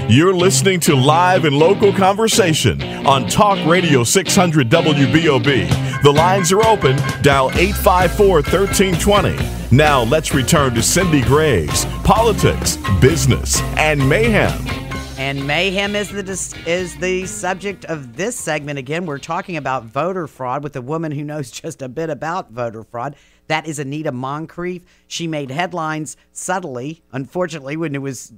You're listening to live and local conversation on Talk Radio 600 WBOB. The lines are open. Dial 854-1320. Now let's return to Cindy Gray's Politics, Business, and Mayhem. And mayhem is the subject of this segment. Again, we're talking about voter fraud with a woman who knows just a bit about voter fraud. That is Anita Moncrief. She made headlines subtly, unfortunately, when it was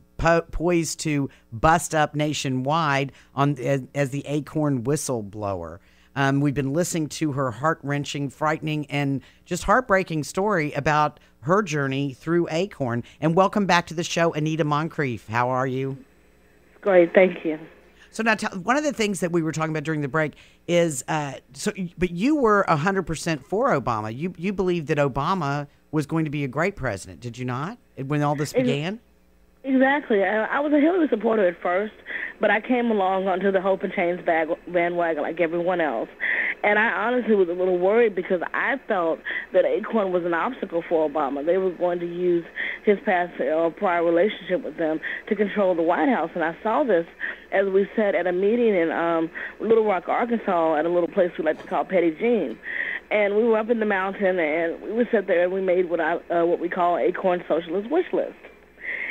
poised to bust up nationwide as the ACORN Whistleblower. We've been listening to her heart-wrenching, frightening, and just heartbreaking story about her journey through ACORN. And welcome back to the show, Anita Moncrief. How are you? Great, thank you. So now, one of the things that we were talking about during the break is, but you were 100% for Obama. You believed that Obama was going to be a great president, did you not? When all this began. Exactly. I was a Hillary supporter at first, but I came along onto the hope and change bandwagon like everyone else. And I honestly was a little worried because I felt that ACORN was an obstacle for Obama. They were going to use his past prior relationship with them to control the White House. And I saw this as we sat at a meeting in Little Rock, Arkansas, at a little place we like to call Petty Jean. And we were up in the mountain, and we would sit there, and we made what we call ACORN Socialist Wish List.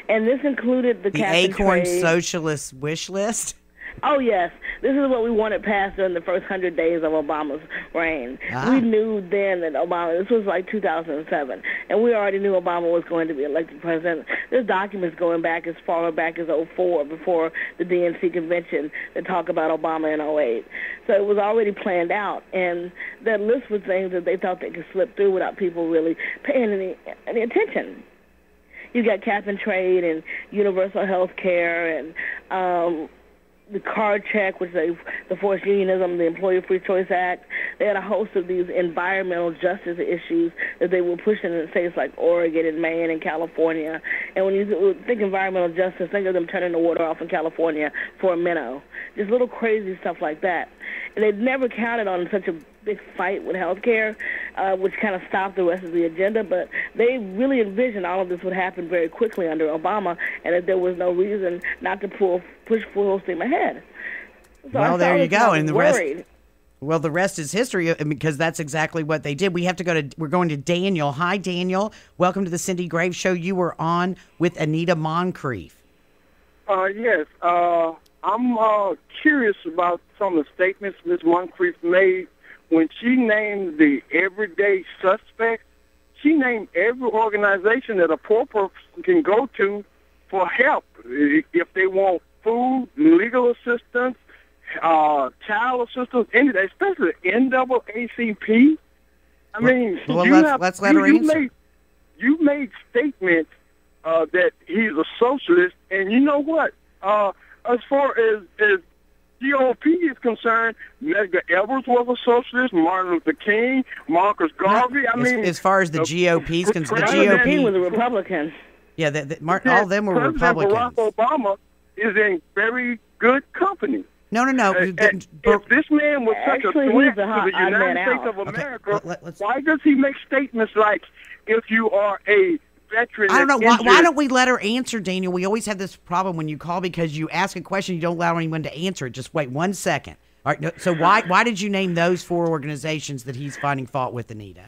And this included the ACORN Socialist Wish List? Oh, yes. This is what we wanted passed during the first 100 days of Obama's reign. We knew then that this was like 2007, and we already knew Obama was going to be elected president. There's documents going back as far back as 2004, before the DNC convention, that talk about Obama in 2008. So it was already planned out, and that list was things that they thought they could slip through without people really paying any attention. You got cap and trade and universal health care and the card check, which is the forced unionism, the Employer Free Choice Act. They had a host of these environmental justice issues that they were pushing in states like Oregon and Maine and California. And when you think environmental justice, think of them turning the water off in California for a minnow. Just little crazy stuff like that. And they'd never counted on such a big fight with health care, which kind of stopped the rest of the agenda. But they really envisioned all of this would happen very quickly under Obama, and that there was no reason not to push full steam ahead. So well, there you go. And the rest is history, because that's exactly what they did. We're going to Daniel. Hi, Daniel. Welcome to the Cindy Graves Show. You were on with Anita Moncrief. Yes. I'm curious about some of the statements Ms. Moncrief made when she named the everyday suspect. She named every organization that a poor person can go to for help if they want food, legal assistance, child assistance, anything, especially NAACP. I mean, let's let her answer. You made statements that he's a socialist, and you know what? As far as GOP is concerned, Medgar Evers was a socialist, Martin Luther King, Marcus Garvey. As far as the GOP is concerned, the GOP was a Republican. Yeah, all of them were Republicans. Barack Obama is in very good company. No. If this man was such a threat to the United States of America, why does he make statements like, if you are a veteran? I don't know. Why don't we let her answer, Daniel? We always have this problem when you call, because you ask a question, you don't allow anyone to answer it. Just wait 1 second. All right. So why did you name those 4 organizations that he's finding fault with, Anita?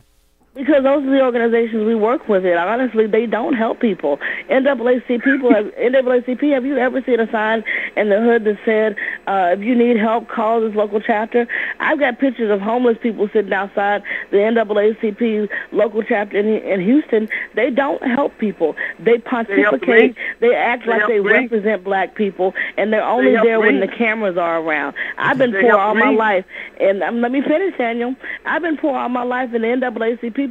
Because those are the organizations we work with. Honestly, they don't help people. NAACP, have you ever seen a sign in the hood that said, if you need help, call this local chapter? I've got pictures of homeless people sitting outside the NAACP local chapter in Houston. They don't help people. They pontificate. They act like they represent black people, and they're only there when the cameras are around. I've been poor all my life. And let me finish, Daniel. I've been poor all my life, and the NAACP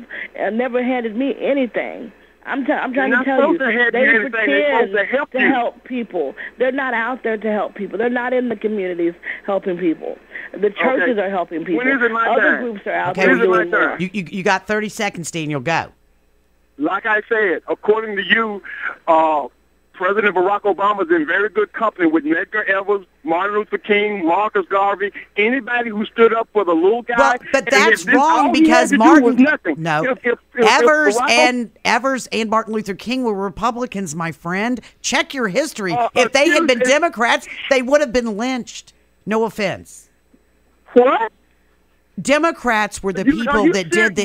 never handed me anything. I'm trying to tell you, they pretend to help people. They're not out there to help people. They're not in the communities helping people. The churches are helping people. When is it my Other turn? groups are out there doing more. You got 30 seconds, Daniel. Go. Like I said, according to you, President Barack Obama is in very good company with Medgar Evers, Martin Luther King, Marcus Garvey, anybody who stood up for the little guy. Well, but that's wrong because Evers and Martin Luther King were Republicans, my friend. Check your history. If they had been Democrats, they would have been lynched. No offense. What? Democrats were the people that did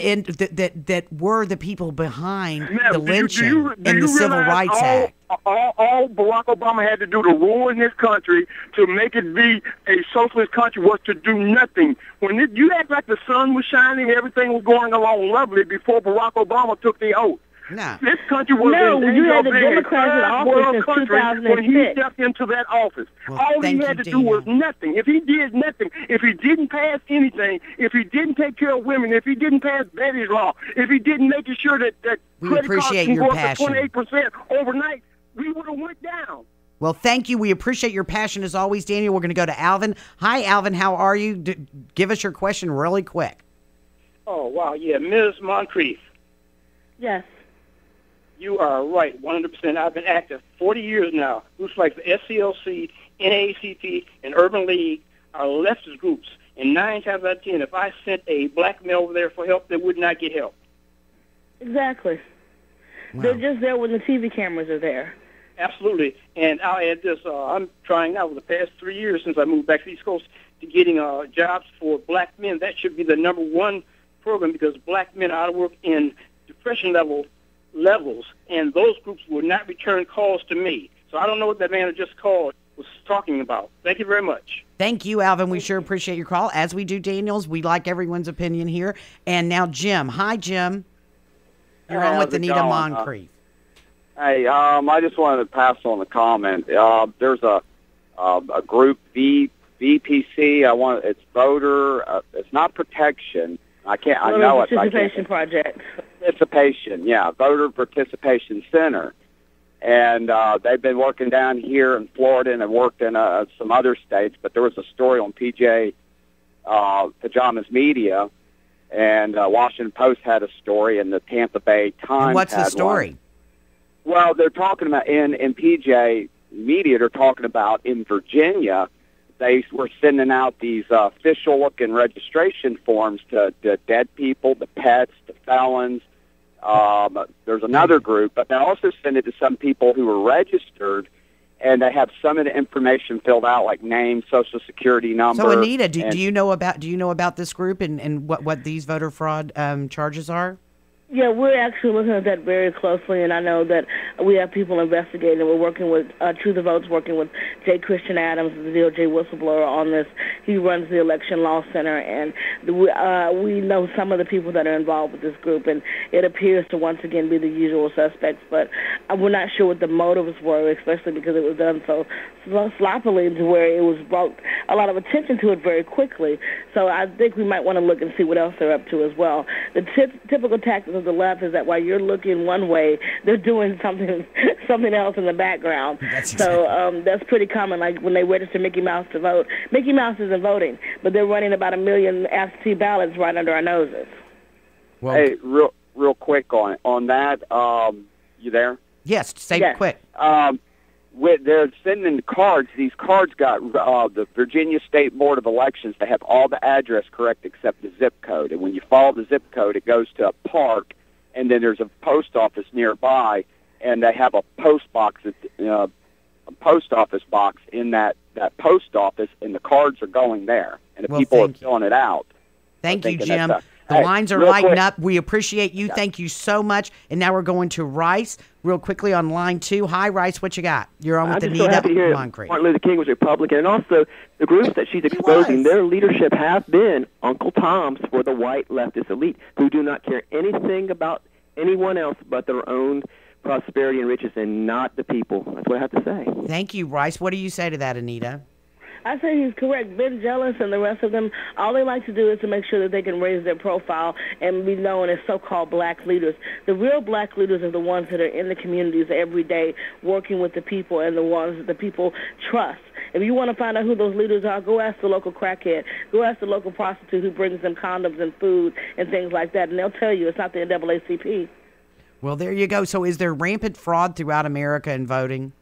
that were the people behind the lynching in the Civil Rights Act. All Barack Obama had to do to ruin this country, to make it be a socialist country, was to do nothing. When you act like the sun was shining, everything was going along lovely before Barack Obama took the oath. No. This country was you had the Democrats in office since 2006. When he stepped into that office. Well, all he had to do was nothing. If he did nothing, if he didn't pass anything, if he didn't take care of women, if he didn't pass Betty's Law, if he didn't make sure that credit cards can go up to 28% overnight, we would have went down. Well, thank you. We appreciate your passion as always, Daniel. We're going to go to Alvin. Hi, Alvin. How are you? Give us your question really quick. Oh, wow. Yeah, Ms. Moncrief. Yes. You are right, 100%. I've been active 40 years now. Groups like the SCLC, NAACP, and Urban League are leftist groups. And 9 times out of 10, if I sent a black male over there for help, they would not get help. Exactly. Wow. They're just there when the TV cameras are there. Absolutely. And I'll add this. I'm trying now for the past 3 years since I moved back to the East Coast to getting jobs for black men. That should be the #1 program because black men are out of work in depression levels, and those groups will not return calls to me. So I don't know what that man who just called was talking about. Thank you very much. Thank you, Alvin. We sure appreciate your call. As we do Daniel's, we like everyone's opinion here. And now Jim. Hi, Jim. You're on with Anita Moncrief. Hey, I just wanted to pass on a comment. There's a group, VPC. It's voter. It's not protection. I know it. Participation Project. Participation, yeah, Voter Participation Center, and they've been working down here in Florida and have worked in some other states. But there was a story on Pajamas Media, and Washington Post had a story, and the Tampa Bay Times. And what's had the story? One. Well, they're talking about in PJ Media. They're talking about in Virginia. They were sending out these official-looking registration forms to dead people, the pets, the felons. There's another group, but they also send it to some people who were registered, and they have some of the information filled out, like name, social security number. So, Anita, do you know about this group and what these voter fraud charges are? Yeah, we're actually looking at that very closely, and I know that we have people investigating. We're working with True the Vote's working with J. Christian Adams, the DOJ whistleblower, on this. He runs the Election Law Center, and we know some of the people that are involved with this group, and it appears to once again be the usual suspects, but we're not sure what the motives were, especially because it was done so sloppily to where it was brought a lot of attention to it very quickly. So I think we might want to look and see what else they're up to as well. The typical tactics of the left is that while you're looking one way, they're doing something else in the background. That's pretty common. Like when they register Mickey Mouse to vote, Mickey Mouse isn't voting, but they're running about 1 million absentee ballots right under our noses. Well, hey, real quick on that. You there? Yes. Say quick. They're sending cards. These cards got the Virginia State Board of Elections. They have all the address correct except the zip code. And when you follow the zip code, it goes to a park, and then there's a post office nearby, and they have a post office box in that post office, and the cards are going there, and the people are filling it out. Thank you, Jim. The lines are lighting up. We appreciate you. Yeah. Thank you so much. And now we're going to Rice real quickly on line 2. Hi, Rice. What you got? You're on with Anita Moncrief. Martin Luther King was Republican. And also, the groups that she's exposing, their leadership have been Uncle Toms for the white leftist elite who do not care anything about anyone else but their own prosperity and riches and not the people. That's what I have to say. Thank you, Rice. What do you say to that, Anita? I say he's correct. Ben Jealous and the rest of them, all they like to do is to make sure that they can raise their profile and be known as so-called black leaders. The real black leaders are the ones that are in the communities every day working with the people and the ones that the people trust. If you want to find out who those leaders are, go ask the local crackhead. Go ask the local prostitute who brings them condoms and food and things like that, and they'll tell you it's not the NAACP. Well, there you go. So is there rampant fraud throughout America in voting?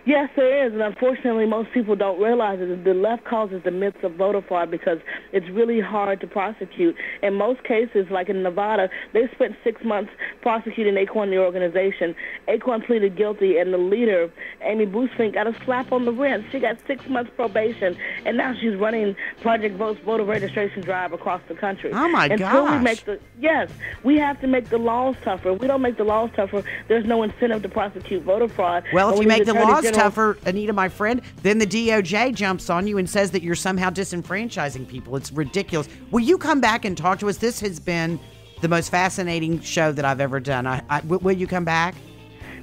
Yes, there is, and unfortunately, most people don't realize it. The left causes the myths of voter fraud because it's really hard to prosecute. In most cases, like in Nevada, they spent 6 months prosecuting ACORN, the organization. ACORN pleaded guilty, and the leader, Amy Boosfink, got a slap on the wrist. She got 6 months probation, and now she's running Project Vote's voter registration drive across the country. Oh, my gosh. Yes, we have to make the laws tougher. If we don't make the laws tougher, there's no incentive to prosecute voter fraud. Well, if you make the laws tougher, Anita, my friend, then the DOJ jumps on you and says that you're somehow disenfranchising people. It's ridiculous. Will you come back and talk to us? This has been the most fascinating show that I've ever done. Will you come back?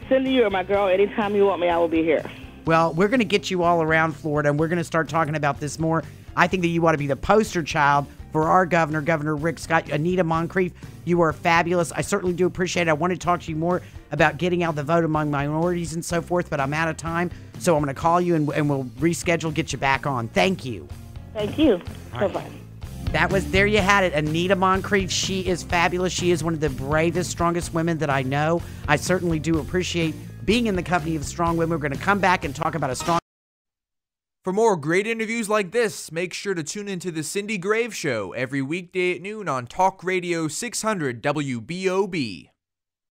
Cindy, you're my girl. Anytime you want me, I will be here. Well, we're going to get you all around Florida, and we're going to start talking about this more. I think that you ought to be the poster child for our governor, Governor Rick Scott. Anita Moncrief, you are fabulous. I certainly do appreciate it. I want to talk to you more about getting out the vote among minorities and so forth, but I'm out of time, so I'm going to call you and we'll reschedule, get you back on. Thank you. Thank you. Bye-bye. There you had it, Anita Moncrief. She is fabulous. She is one of the bravest, strongest women that I know. I certainly do appreciate being in the company of strong women. We're going to come back and talk about a strong... For more great interviews like this, make sure to tune into The Cindy Graves Show every weekday at noon on Talk Radio 600 WBOB.